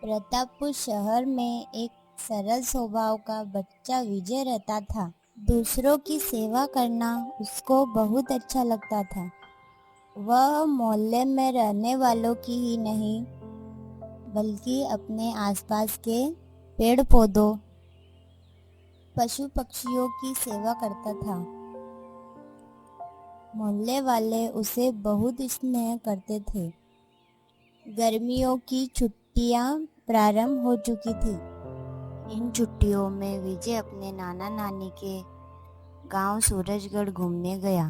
प्रतापपुर शहर में एक सरल स्वभाव का बच्चा विजय रहता था। दूसरों की सेवा करना उसको बहुत अच्छा लगता था। वह मोहल्ले में रहने वालों की ही नहीं बल्कि अपने आसपास के पेड़ पौधों, पशु पक्षियों की सेवा करता था। मोहल्ले वाले उसे बहुत स्नेह करते थे। गर्मियों की छुट्टियां प्रारंभ हो चुकी थी। इन छुट्टियों में विजय अपने नाना नानी के गांव सूरजगढ़ घूमने गया।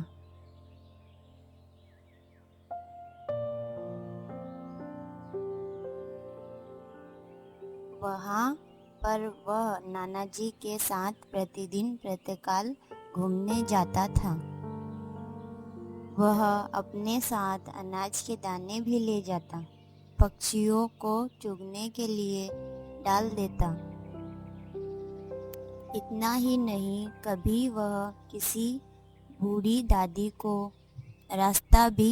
वहां पर वह नाना जी के साथ प्रतिदिन प्रातःकाल घूमने जाता था। वह अपने साथ अनाज के दाने भी ले जाता, पक्षियों को चुगने के लिए डाल देता। इतना ही नहीं, कभी वह किसी बूढ़ी दादी को रास्ता भी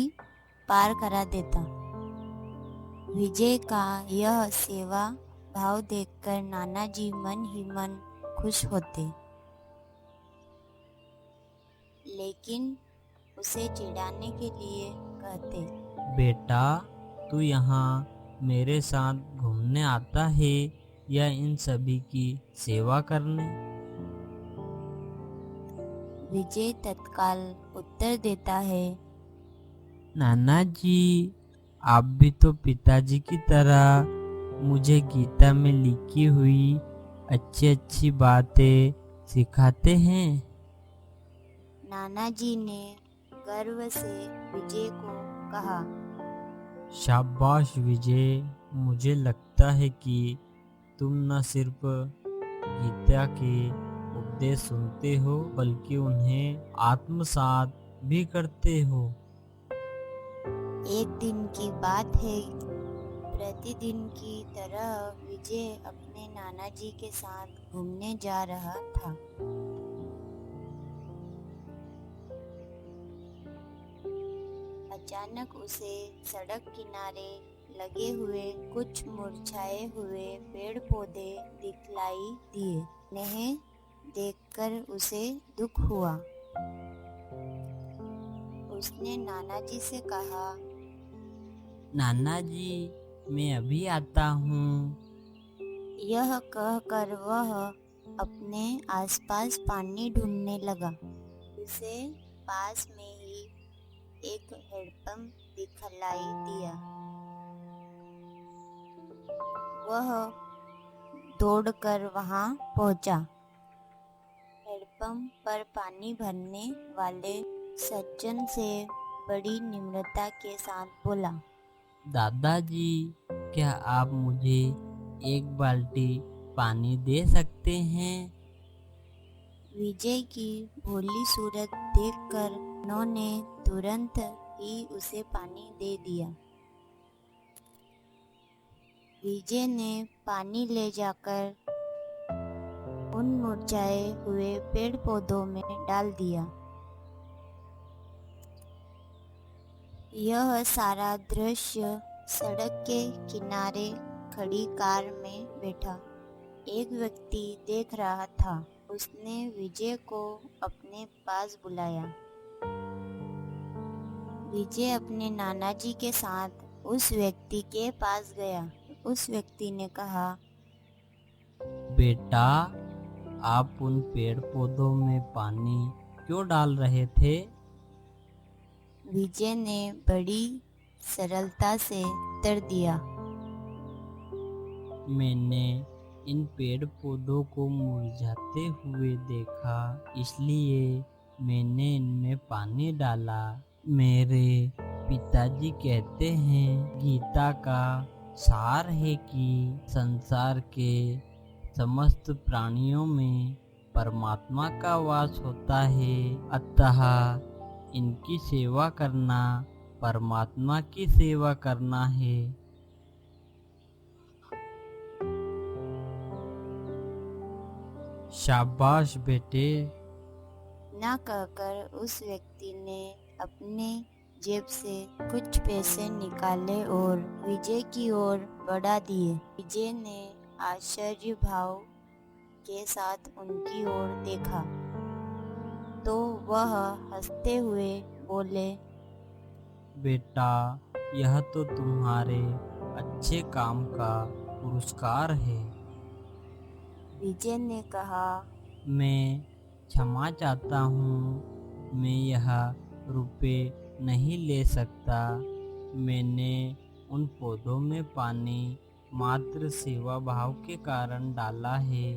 पार करा देता। विजय का यह सेवा भाव देखकर नाना जी मन ही मन खुश होते, लेकिन उसे चिढ़ाने के लिए कहते, बेटा, तू यहाँ मेरे साथ घूमने आता है या इन सभी की सेवा करने? विजय तत्काल उत्तर देता है, नाना जी, आप भी तो पिताजी की तरह मुझे गीता में लिखी हुई अच्छी अच्छी बातें सिखाते हैं। नाना जी ने गर्व से विजय को कहा, शाबाश विजय, मुझे लगता है कि तुम न सिर्फ गीता के उपदेश सुनते हो बल्कि उन्हें आत्मसात भी करते हो। एक दिन की बात है, प्रतिदिन की तरह विजय अपने नाना जी के साथ घूमने जा रहा था। अचानक उसे सड़क किनारे लगे हुए कुछ मुरझाए हुए पेड़ पौधे दिखलाई दिए। उन्हें देखकर उसे दुख हुआ। उसने नाना जी से कहा, नाना जी, मैं अभी आता हूँ। यह कहकर वह अपने आसपास पानी ढूंढने लगा। उसे पास में ही एक हैंडपंप दिखलाई दिया। वह दौड़कर वहां पहुंचा। हैंडपंप पर पानी भरने वाले सज्जन से बड़ी निम्रता के साथ बोला, दादाजी, क्या आप मुझे एक बाल्टी पानी दे सकते हैं? विजय की भोली सूरत देखकर उन्होंने तुरंत ही उसे पानी दे दिया। विजय ने पानी ले जाकर उन मुरझाए हुए पेड़ पौधों में डाल दिया। यह सारा दृश्य सड़क के किनारे खड़ी कार में बैठा एक व्यक्ति देख रहा था। उसने विजय को अपने पास बुलाया। विजय अपने नाना जी के साथ उस व्यक्ति के पास गया। उस व्यक्ति ने कहा, बेटा, आप उन पेड़ पौधों में पानी क्यों डाल रहे थे? विजय ने बड़ी सरलता से उत्तर दिया, मैंने इन पेड़ पौधों को मुरझाते हुए देखा, इसलिए मैंने इनमें पानी डाला। मेरे पिताजी कहते हैं, गीता का सार है कि संसार के समस्त प्राणियों में परमात्मा का वास होता है, अतः इनकी सेवा करना परमात्मा की सेवा करना है। शाबाश बेटे। न कहकर उस व्यक्ति ने अपने जेब से कुछ पैसे निकाले और विजय की ओर बढ़ा दिए। विजय ने आश्चर्य भाव के साथ उनकी ओर देखा तो वह हंसते हुए बोले, बेटा, यह तो तुम्हारे अच्छे काम का पुरस्कार है। विजय ने कहा, मैं क्षमा चाहता हूँ, मैं यह रुपए नहीं ले सकता। मैंने उन पौधों में पानी मात्र सेवा भाव के कारण डाला है,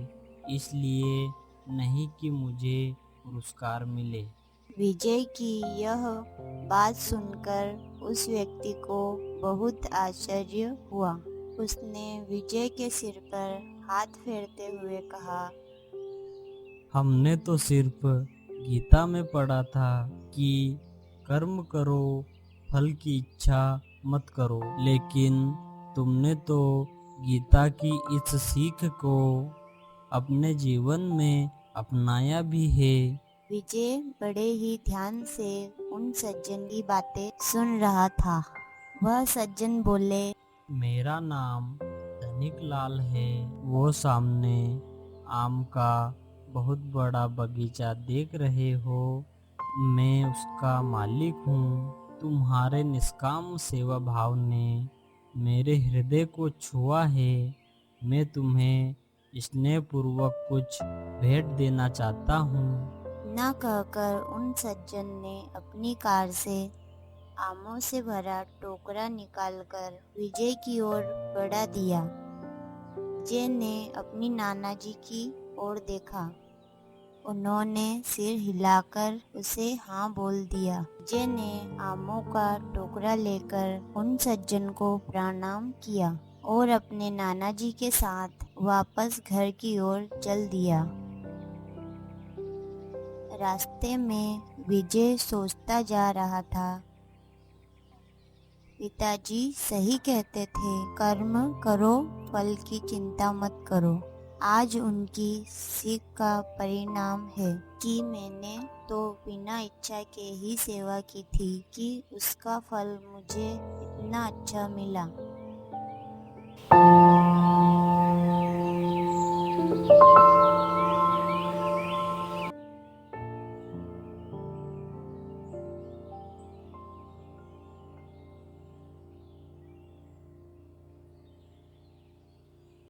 इसलिए नहीं कि मुझे पुरस्कार मिले। विजय की यह बात सुनकर उस व्यक्ति को बहुत आश्चर्य हुआ। उसने विजय के सिर पर हाथ फेरते हुए कहा, हमने तो सिर्फ गीता में पढ़ा था कि कर्म करो, फल की इच्छा मत करो, लेकिन तुमने तो गीता की इस सीख को अपने जीवन में अपनाया भी है। विजय बड़े ही ध्यान से उन सज्जन की बातें सुन रहा था। वह सज्जन बोले, मेरा नाम धनिक लाल है। वो सामने आम का बहुत बड़ा बगीचा देख रहे हो, मैं उसका मालिक हूँ। तुम्हारे निष्काम सेवा भाव ने मेरे हृदय को छुआ है। मैं तुम्हें स्नेहपूर्वक कुछ भेंट देना चाहता हूँ। न कहकर उन सज्जन ने अपनी कार से आमों से भरा टोकरा निकालकर विजय की ओर बढ़ा दिया। विजय ने अपनी नाना जी की ओर देखा। उन्होंने सिर हिलाकर उसे हाँ बोल दिया। विजय ने आमों का टोकरा लेकर उन सज्जन को प्रणाम किया और अपने नाना जी के साथ वापस घर की ओर चल दिया। रास्ते में विजय सोचता जा रहा था, पिताजी सही कहते थे, कर्म करो, फल की चिंता मत करो। आज उनकी सीख का परिणाम है कि मैंने तो बिना इच्छा के ही सेवा की थी कि उसका फल मुझे इतना अच्छा मिला।